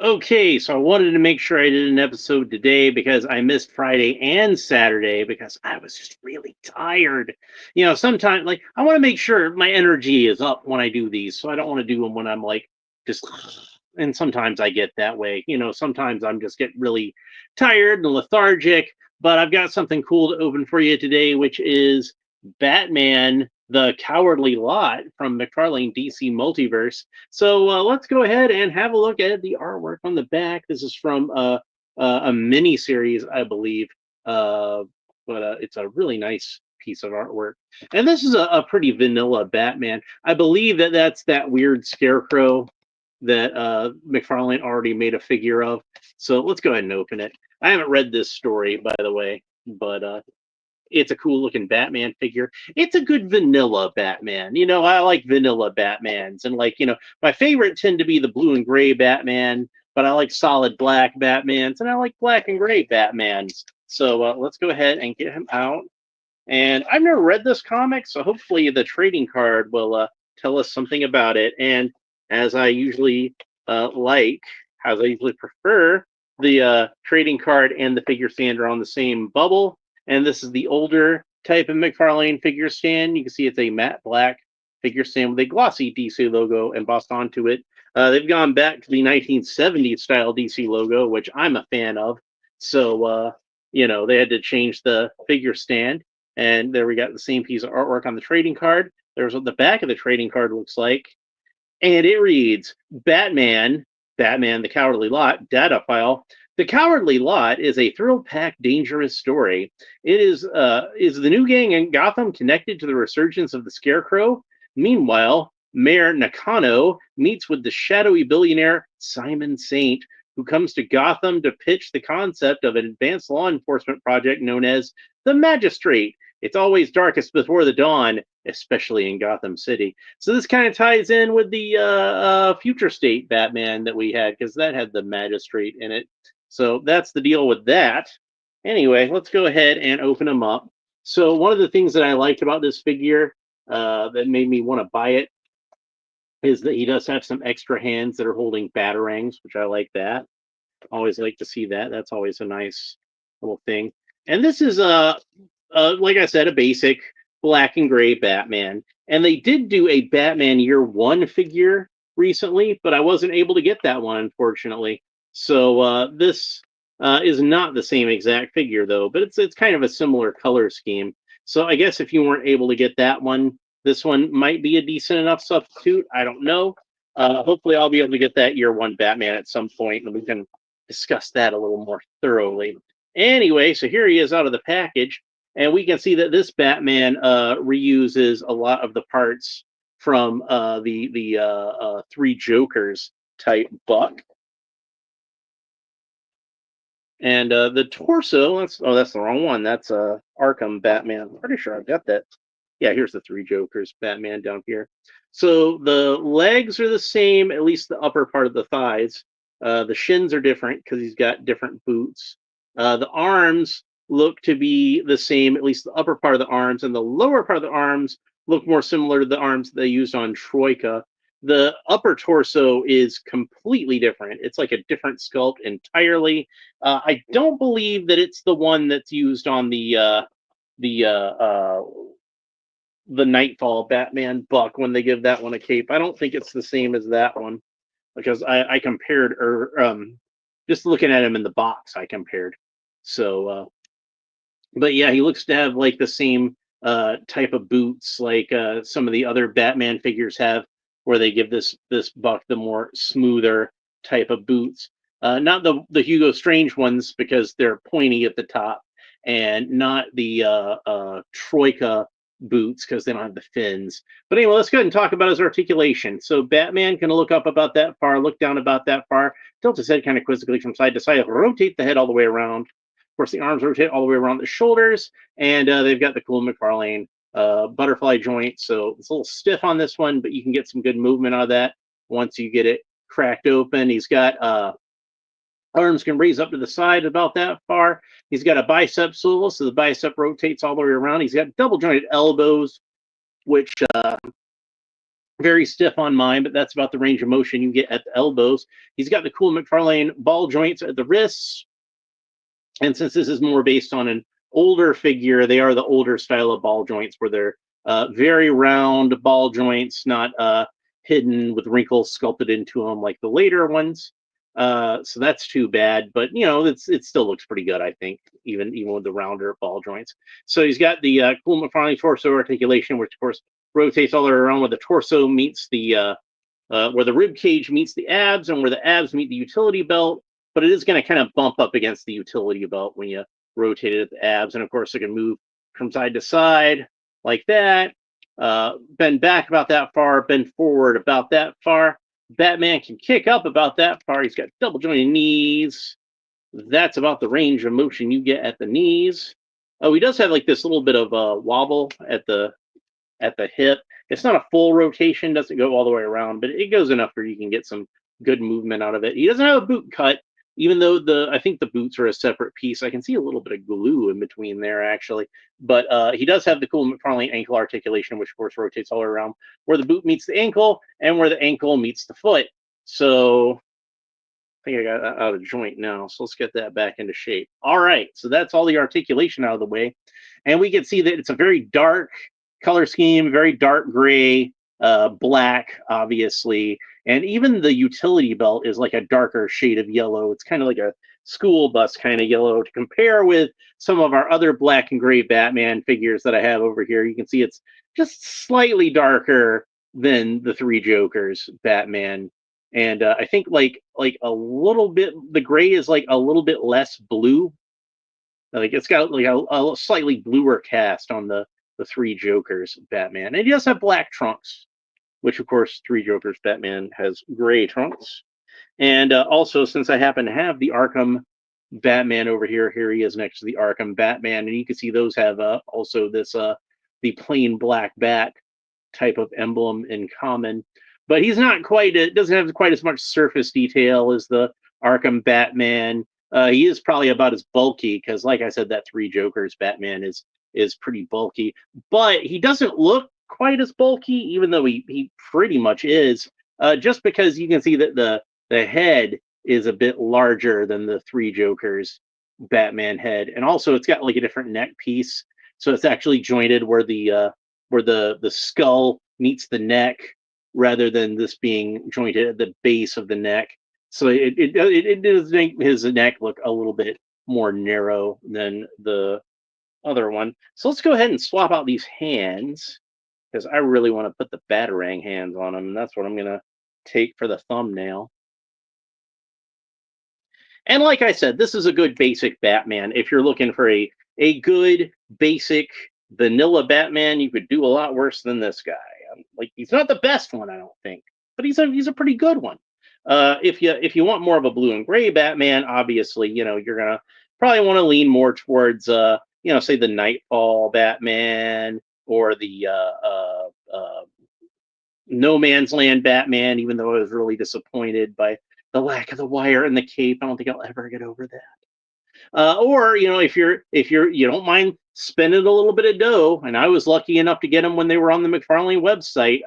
Okay, so I wanted to make sure I did an episode today because I missed Friday and Saturday because I was just really tired. Sometimes like I want to make sure my energy is up when I do these, so I don't want to do them when I'm like just and sometimes I get that way. Sometimes I'm just get really tired and lethargic, but I've got something cool to open for you today, which is Batman the Cowardly Lot from Mcfarlane DC Multiverse. So let's go ahead and have a look at the artwork on the back. This is from a mini series, I believe, uh, but it's a really nice piece of artwork. And this is a pretty vanilla Batman. I believe that's that weird scarecrow that McFarlane already made a figure of. So let's go ahead and open it. I haven't read this story, by the way, but it's a cool looking Batman figure. It's a good vanilla Batman. I like vanilla Batmans. And my favorite tend to be the blue and gray Batman, but I like solid black Batmans and I like black and gray Batmans. So let's go ahead and get him out. And I've never read this comic, so hopefully the trading card will tell us something about it. And as I usually as I usually prefer, the trading card and the figure stand are on the same bubble. And this is the older type of McFarlane figure stand. You can see it's a matte black figure stand with a glossy DC logo embossed onto it. They've gone back to the 1970s style DC logo, which I'm a fan of. So, they had to change the figure stand. And there we got the same piece of artwork on the trading card. There's what the back of the trading card looks like. And it reads Batman, the Cowardly Lot, data file. The Cowardly Lot is a thrill-packed, dangerous story. Is the new gang in Gotham connected to the resurgence of the Scarecrow? Meanwhile, Mayor Nakano meets with the shadowy billionaire Simon Saint, who comes to Gotham to pitch the concept of an advanced law enforcement project known as the Magistrate. It's always darkest before the dawn, especially in Gotham City. So this kind of ties in with the future state Batman that we had, because that had the Magistrate in it. So that's the deal with that. Anyway, let's go ahead and open them up. So one of the things that I liked about this figure that made me want to buy it is that he does have some extra hands that are holding batarangs, which I like that. Always like to see that. That's always a nice little thing. And this is like I said, a basic black and gray Batman. And they did do a Batman Year One figure recently, but I wasn't able to get that one, unfortunately. So this is not the same exact figure, though, but it's kind of a similar color scheme. So I guess if you weren't able to get that one, this one might be a decent enough substitute. I don't know. Hopefully, I'll be able to get that Year One Batman at some point, and we can discuss that a little more thoroughly. Anyway, so here he is out of the package. And we can see that this Batman reuses a lot of the parts from the Three Jokers type buck. And the torso, that's the wrong one. That's Arkham Batman. I'm pretty sure I've got that. Yeah, here's the Three Jokers Batman down here. So the legs are the same, at least the upper part of the thighs. The shins are different because he's got different boots. The arms look to be the same, at least the upper part of the arms, and the lower part of the arms look more similar to the arms they used on Troika. The upper torso is completely different. It's like a different sculpt entirely. I don't believe that it's the one that's used on the the Nightfall Batman buck when they give that one a cape. I don't think it's the same as that one because I compared, or just looking at him in the box, I compared. So, but yeah, he looks to have like the same type of boots like some of the other Batman figures have, where they give this buck the more smoother type of boots. Not the Hugo Strange ones because they're pointy at the top, and not the Troika boots because they don't have the fins. But anyway, let's go ahead and talk about his articulation. So Batman can look up about that far, look down about that far, tilt his head kind of quizzically from side to side, rotate the head all the way around. Of course, the arms rotate all the way around the shoulders, and they've got the cool Mcfarlane butterfly joint. So it's a little stiff on this one, but you can get some good movement out of that once you get it cracked open. He's got arms can raise up to the side about that far. He's got a bicep swivel, so the bicep rotates all the way around. He's got double jointed elbows, which Very stiff on mine, but that's about the range of motion you get at the elbows. He's got the cool Mcfarlane ball joints at the wrists, and since this is more based on an older figure, they are the older style of ball joints where they're very round ball joints, not hidden with wrinkles sculpted into them like the later ones. So that's too bad, but it still looks pretty good, I think, even with the rounder ball joints. So he's got the cool McFarlane torso articulation, which of course rotates all around where the torso meets the where the rib cage meets the abs and where the abs meet the utility belt, but it is going to kind of bump up against the utility belt when you rotate it at the abs. And of course, it can move from side to side like that, bend back about that far, bend forward about that far. Batman can kick up about that far. He's got double jointed knees. That's about the range of motion you get at the knees. Oh, he does have like this little bit of a wobble at the hip. It's not a full rotation, doesn't go all the way around, but it goes enough where you can get some good movement out of it. He doesn't have a boot cut, even though I think the boots are a separate piece. I can see a little bit of glue in between there actually, but he does have the cool McFarlane ankle articulation, which of course rotates all around where the boot meets the ankle and where the ankle meets the foot. So I think I got that out of joint now, so let's get that back into shape. All right, so that's all the articulation out of the way, and we can see that it's a very dark color scheme, very dark gray, black, obviously, and even the utility belt is like a darker shade of yellow. It's kind of like a school bus kind of yellow to compare with some of our other black and gray Batman figures that I have over here. You can see it's just slightly darker than the Three Jokers Batman, and I think like a little bit, the gray is like a little bit less blue. Like it's got like a slightly bluer cast on the Three Jokers Batman, and he does have black trunks, which of course Three Jokers Batman has gray trunks. And also, since I happen to have the Arkham Batman over here, here he is next to the Arkham Batman, and you can see those have also this the plain black bat type of emblem in common. But he's not quite, it doesn't have quite as much surface detail as the Arkham Batman. He is probably about as bulky because, like I said, that Three Jokers Batman is pretty bulky, but he doesn't look quite as bulky, even though he pretty much is. Just because you can see that the head is a bit larger than the Three Jokers Batman head, and also it's got like a different neck piece, so it's actually jointed where the skull meets the neck, rather than this being jointed at the base of the neck. So it does make his neck look a little bit more narrow than the other one. So let's go ahead and swap out these hands because I really want to put the Batarang hands on them, and that's what I'm gonna take for the thumbnail. And like I said, this is a good basic Batman. If you're looking for a good basic vanilla Batman, you could do a lot worse than this guy. Like he's not the best one, I don't think, but he's a pretty good one. If you want more of a blue and gray Batman, obviously, you're gonna probably want to lean more towards say the Nightfall Batman or the No Man's Land Batman. Even though I was really disappointed by the lack of the wire and the cape, I don't think I'll ever get over that. Or if you don't mind spending a little bit of dough, and I was lucky enough to get them when they were on the Mcfarlane website.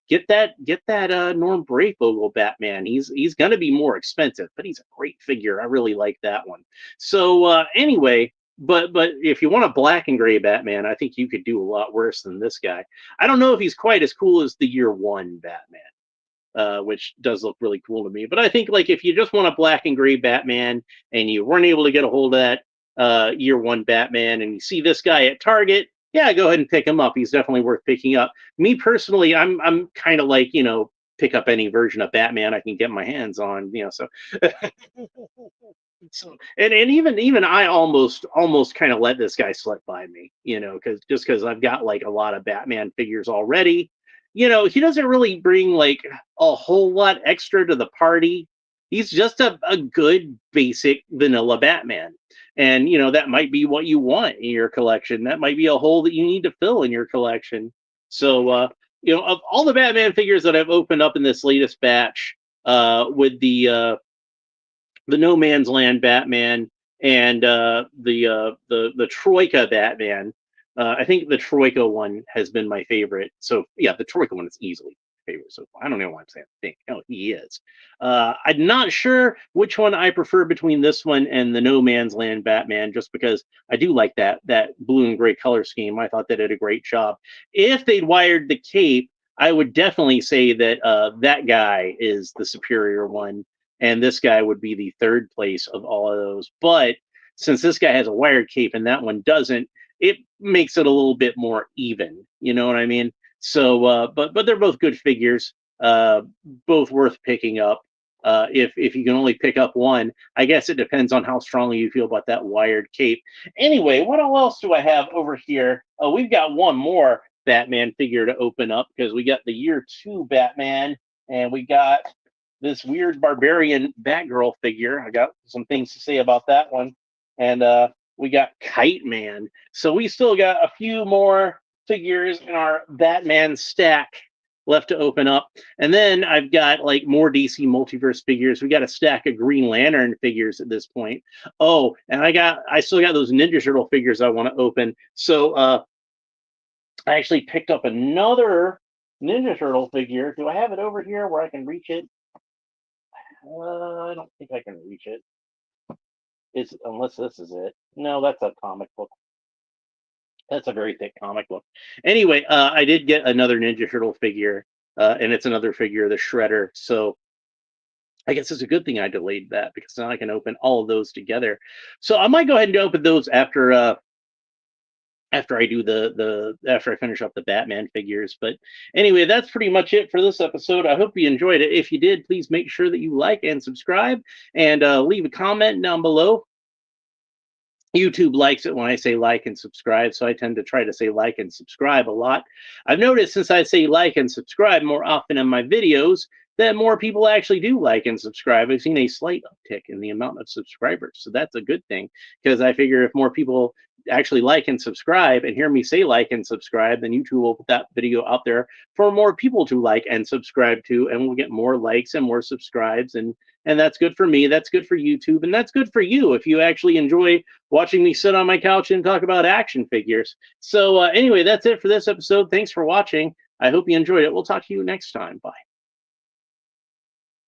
Get that Norm Brayfogle Batman. He's gonna be more expensive, but he's a great figure. I really like that one. So anyway, but if you want a black and gray Batman, I think you could do a lot worse than this guy. I don't know if he's quite as cool as the Year One Batman, which does look really cool to me. But I think like if you just want a black and gray Batman and you weren't able to get a hold of that Year One Batman, and you see this guy at Target, yeah, go ahead and pick him up. He's definitely worth picking up. Me personally, I'm kind of like pick up any version of Batman I can get my hands on. So. So and even I almost kind of let this guy slip by me, because I've got like a lot of Batman figures already. He doesn't really bring like a whole lot extra to the party. He's just a good basic vanilla Batman. And that might be what you want in your collection. That might be a hole that you need to fill in your collection. So of all the Batman figures that I've opened up in this latest batch, with the No Man's Land Batman and the Troika Batman, I think the Troika one has been my favorite. So yeah, the Troika one is easily favorite so far. I don't know why I'm saying I think. No, he is. I'm not sure which one I prefer between this one and the No Man's Land Batman, just because I do like that blue and gray color scheme. I thought they did a great job. If they'd wired the cape, I would definitely say that that guy is the superior one, and this guy would be the third place of all of those. But since this guy has a wired cape and that one doesn't, it makes it a little bit more even. You know what I mean? So, but they're both good figures, both worth picking up. If you can only pick up one, I guess it depends on how strongly you feel about that wired cape. Anyway, what else do I have over here? Oh, we've got one more Batman figure to open up because we got the year 2 Batman and we got this weird barbarian Batgirl figure. I got some things to say about that one. And we got Kite Man. So we still got a few more figures in our Batman stack left to open up. And then I've got like more DC Multiverse figures. We got a stack of Green Lantern figures at this point. Oh, and I still got those Ninja Turtle figures I want to open. So I actually picked up another Ninja Turtle figure. Do I have it over here where I can reach it? I don't think I can reach it. Unless this is it. No, that's a comic book. That's a very thick comic book. Anyway, I did get another Ninja Turtle figure, and it's another figure of the Shredder. So I guess it's a good thing I delayed that because now I can open all of those together. So I might go ahead and open those after I do after I finish up the Batman figures. But anyway, that's pretty much it for this episode. I hope you enjoyed it. If you did, please make sure that you like and subscribe and leave a comment down below. YouTube likes it when I say like and subscribe, so I tend to try to say like and subscribe a lot. I've noticed since I say like and subscribe more often in my videos, that more people actually do like and subscribe. I've seen a slight uptick in the amount of subscribers, so that's a good thing, because I figure if more people actually like and subscribe and hear me say like and subscribe, then YouTube will put that video out there for more people to like and subscribe to, and we'll get more likes and more subscribes, and that's good for me, that's good for YouTube, and that's good for you if you actually enjoy watching me sit on my couch and talk about action figures. So anyway, that's it for this episode. Thanks for watching. I hope you enjoyed it. We'll talk to you next time. Bye.